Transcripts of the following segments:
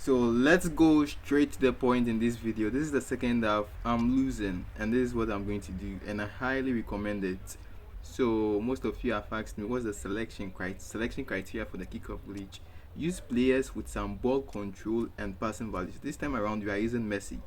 So let's go straight to the point in this video. This is the second half. I'm losing, and this is what I'm going to do, and I highly recommend it. So most of you have asked me what's the selection criteria for the kickoff glitch. Use players with some ball control and passing values. This time around we are using Messi,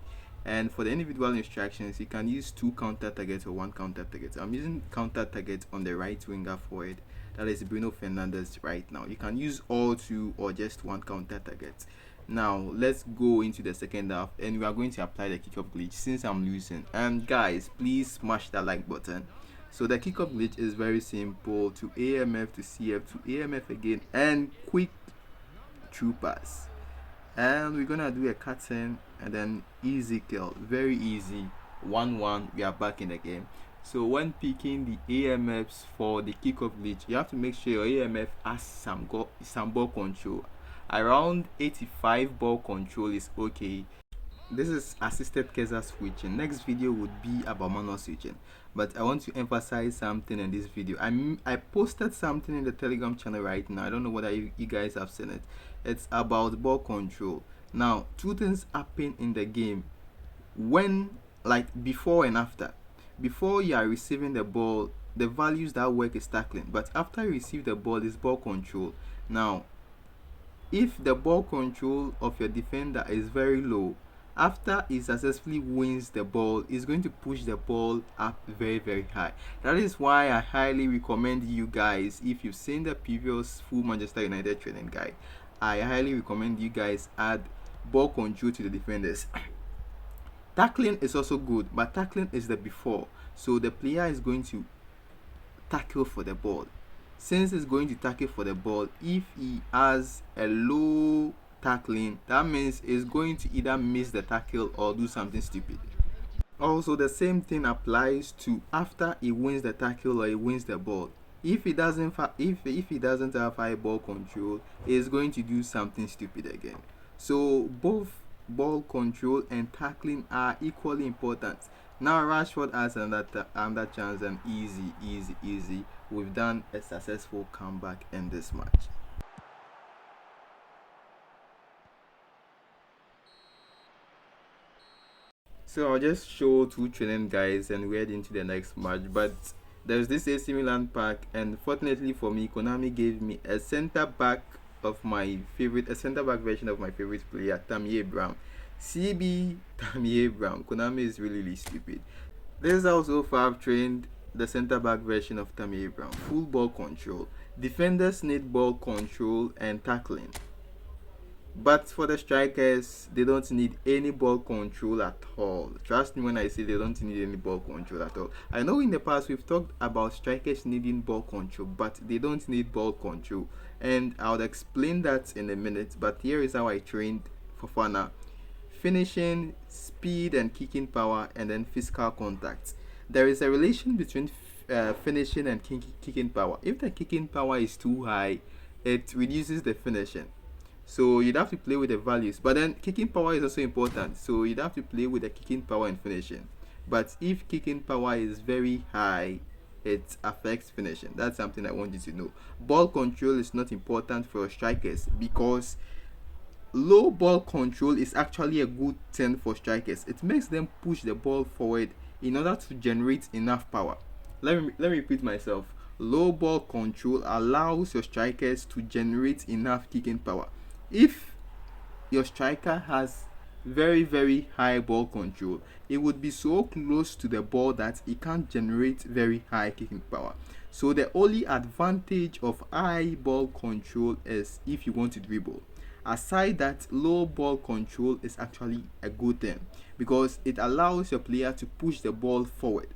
and for the individual instructions you can use 2 counter targets or 1 counter target. I'm using counter target on the right winger forward, that is Bruno Fernandes right now. You can use all 2 or just 1 counter target. Now let's go into the second half, and we are going to apply the kickoff glitch since I'm losing. And guys, please smash that like button. So the kickoff glitch is very simple: to AMF, to CF, to AMF again, and quick through pass. And we're gonna do a cut-in and then easy kill, very easy. 1-1, we are back in the game. So when picking the AMFs for the kickoff glitch, you have to make sure your AMF has some ball control. Around 85 ball control is okay. This is assisted Keza switching. Next video would be about manual switching, but I want to emphasize something in this video. I posted something in the Telegram channel right now. I don't know whether you guys have seen it. It's about ball control. Now 2 things happen in the game when, like, before and after. Before you are receiving the ball, the values that work is tackling, but after you receive the ball is ball control. Now if the ball control of your defender is very low, after he successfully wins the ball, he's going to push the ball up very high. That is why I highly recommend you guys, if you've seen the previous full Manchester United training guide, I highly recommend you guys add ball control to the defenders. Tackling is also good, but tackling is the before, so the player is going to tackle for the ball. Since he's going to tackle for the ball, if he has a low tackling, that means he's going to either miss the tackle or do something stupid. Also, the same thing applies to after he wins the tackle or he wins the ball. If he doesn't have high ball control, he's going to do something stupid again. So both ball control and tackling are equally important. Now Rashford has another chance, and easy. We've done a successful comeback in this match. So I'll just show 2 training guys and we're heading into the next match. But there's this AC Milan pack, and fortunately for me, Konami gave me a center back version of my favorite player, Tammy Abraham. CB Tammy Abraham. Konami is really stupid. This is also far I've trained the center back version of Tammy Abraham. Full ball control. Defenders need ball control and tackling. But for the strikers, they don't need any ball control at all. Trust me when I say they don't need any ball control at all. I know in the past we've talked about strikers needing ball control, but they don't need ball control. And I'll explain that in a minute. But here is how I trained Fofana: finishing, speed and kicking power, and then physical contact. There is a relation between finishing and kicking power. If the kicking power is too high, it reduces the finishing. So you'd have to play with the values. But then kicking power is also important. So you'd have to play with the kicking power and finishing. But if kicking power is very high, it affects finishing. That's something I want you to know. Ball control is not important for strikers, because low ball control is actually a good thing for strikers. It makes them push the ball forward in order to generate enough power. Let me repeat myself. Low ball control allows your strikers to generate enough kicking power. If your striker has very high ball control, it would be so close to the ball that it can't generate very high kicking power. So the only advantage of high ball control is if you want to dribble. Aside that, low ball control is actually a good thing, because it allows your player to push the ball forward.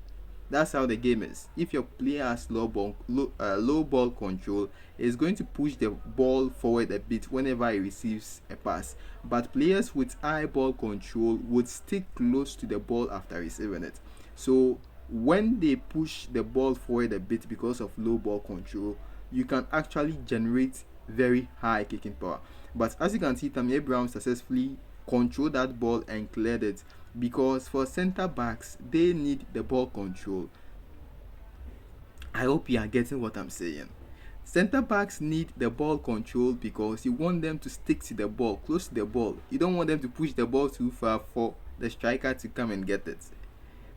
That's how the game is. If your player has low ball control, is going to push the ball forward a bit whenever he receives a pass. But players with high ball control would stick close to the ball after receiving it. So when they push the ball forward a bit because of low ball control, you can actually generate very high kicking power. But as you can see, Tammy Abraham successfully controlled that ball and cleared it, because for center backs, they need the ball control. I hope you are getting what I'm saying. Center backs need the ball control because you want them to stick to the ball, close to the ball. You don't want them to push the ball too far for the striker to come and get it.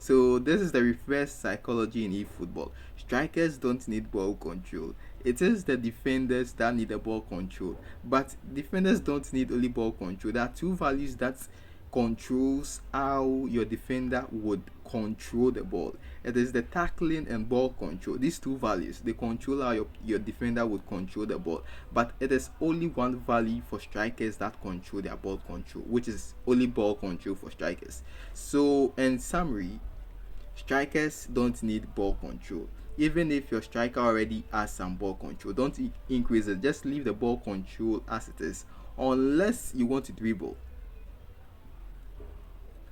So this is the reverse psychology in eFootball. Strikers don't need ball control. It is the defenders that need the ball control. But defenders don't need only ball control. There are two values that controls how your defender would control the ball. It is the tackling and ball control. These two values, they control how your defender would control the ball. But it is only one value for strikers that control their ball control, which is only ball control for strikers. So in summary, strikers don't need ball control. Even if your striker already has some ball control, don't increase it. Just leave the ball control as it is, unless you want to dribble.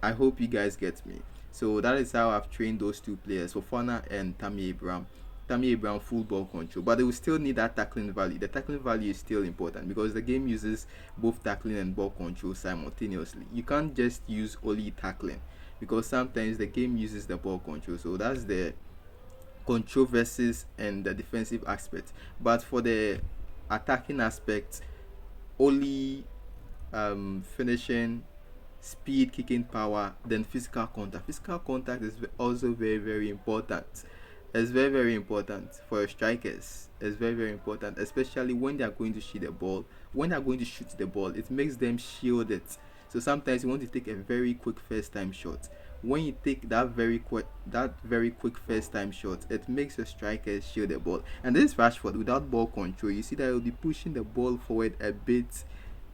I hope you guys get me. So that is how I've trained those two players, Fofana and Tammy Abraham. Tammy Abraham full ball control, but they will still need that tackling value. The tackling value is still important because the game uses both tackling and ball control simultaneously. You can't just use only tackling because sometimes the game uses the ball control. So that's the controversies and the defensive aspect. But for the attacking aspect, only finishing, speed, kicking power, then physical contact. Physical contact is also very, very important. It's very, very important for strikers. It's very, very important, especially when they are going to shoot the ball. When they are going to shoot the ball, it makes them shield it. So sometimes you want to take a very quick first time shot. When you take that very quick first time shot, it makes your strikers shield the ball. And this Rashford without ball control, you see that he'll be pushing the ball forward a bit,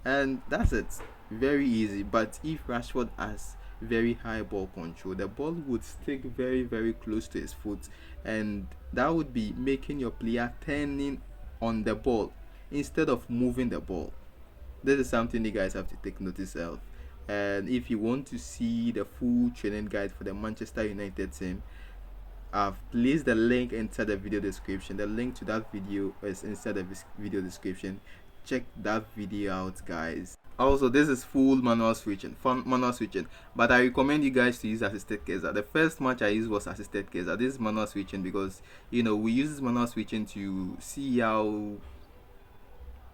and that's it. Very easy. But if Rashford has very high ball control, the ball would stick very, very close to his foot, and that would be making your player turning on the ball instead of moving the ball. This is something you guys have to take notice of. And if you want to see the full training guide for the Manchester United team, I've placed the link inside the video description. The link to that video is inside the video description. Check that video out, guys. Also, this is full manual switching, but I recommend you guys to use assisted Keza. The first match I used was assisted Keza. This is manual switching because we use this manual switching to see how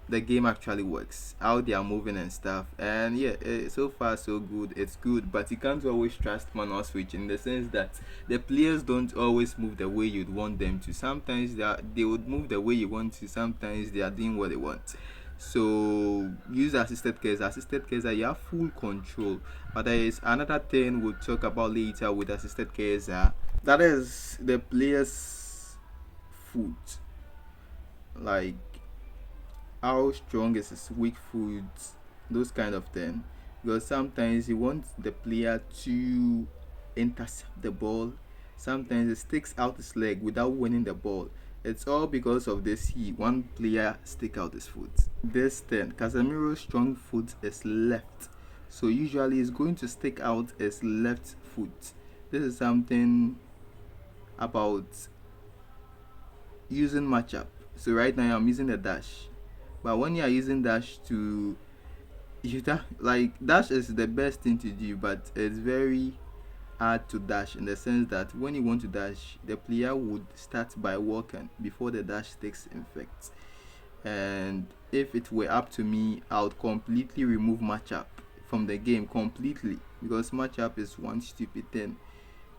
the game actually works, how they are moving and stuff. And yeah, so far so good. It's good, but you can't always trust manual switching in the sense that the players don't always move the way you'd want them to. Sometimes they would move the way you want to, sometimes they are doing what they want. So use assisted Keza. You have full control. But there is another thing we'll talk about later with assisted Keza. That is the player's foot. Like how strong is his weak foot, those kind of thing. Because sometimes you want the player to intercept the ball. Sometimes it sticks out his leg without winning the ball. It's all because of this. One player stick out his foot. This then Casemiro's strong foot is left, so usually he's going to stick out his left foot. This is something about using matchup. So right now I'm using the dash, but when you are using dash to dash is the best thing to do, but it's very hard to dash in the sense that when you want to dash, the player would start by walking before the dash takes effect. And if it were up to me, I would completely remove matchup from the game completely, because matchup is one stupid thing.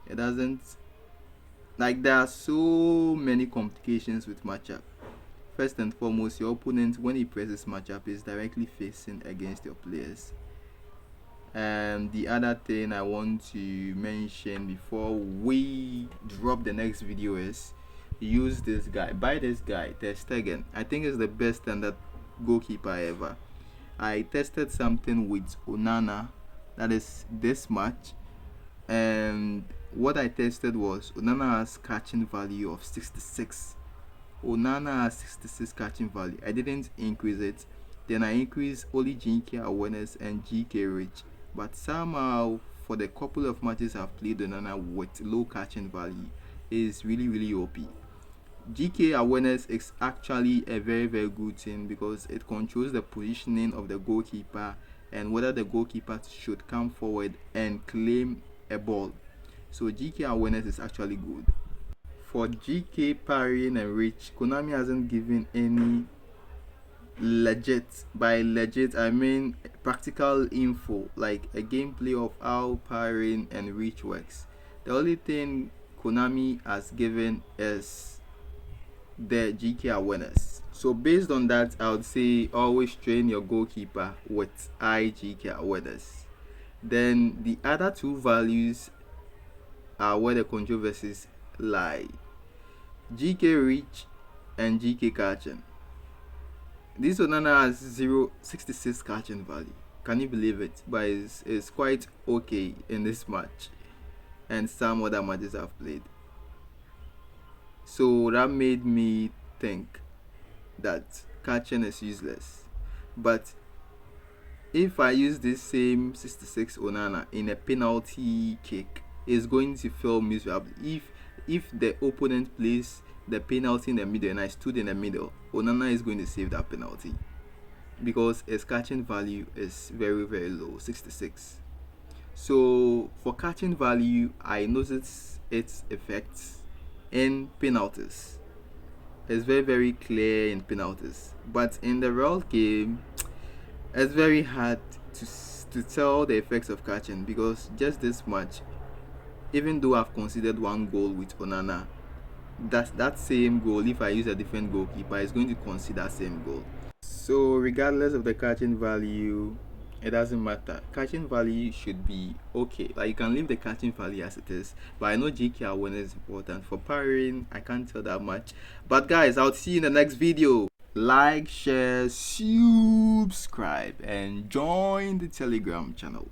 It doesn't, there are so many complications with matchup. First and foremost, your opponent, when he presses matchup, is directly facing against your players. And the other thing I want to mention before we drop the next video is use this guy. Buy this guy, Ter Stegen. I think it's the best standard goalkeeper ever. I tested something with Onana, that is this match, and what I tested was Onana has catching value of 66. Onana has 66 catching value. I didn't increase it. Then I increased only GK awareness and GK reach. But somehow, for the couple of matches I've played Onana with low catching value, is really, really OP. GK awareness is actually a very, very good thing because it controls the positioning of the goalkeeper and whether the goalkeeper should come forward and claim a ball. So GK awareness is actually good. for GK parrying and reach, Konami hasn't given any legit, by legit I mean practical info, like a gameplay of how parrying and reach works. The only thing Konami has given is the GK awareness. So based on that, I would say always train your goalkeeper with high GK awareness. Then the other two values are where the controversies lie: GK reach and GK catching. This Onana has 0.66 catching value. Can you believe it? But it's quite okay in this match and some other matches I've played. So that made me think that catching is useless. But if I use this same 66 Onana in a penalty kick, it's going to feel miserable. If the opponent plays the penalty in the middle and I stood in the middle, Onana is going to save that penalty because his catching value is very, very low, 66. So for catching value, I noticed its effects in penalties. It's very, very clear in penalties, but in the real game, it's very hard to tell the effects of catching, because just this much, even though I've considered one goal with Onana, that same goal, if I use a different goalkeeper, is going to consider that same goal. So regardless of the catching value, it doesn't matter. Catching value should be okay. Like, you can leave the catching value as it is, but I know GK awareness is important. For parrying, I can't tell that much. But guys, I'll see you in the next video. Like, share, subscribe, and join the Telegram channel.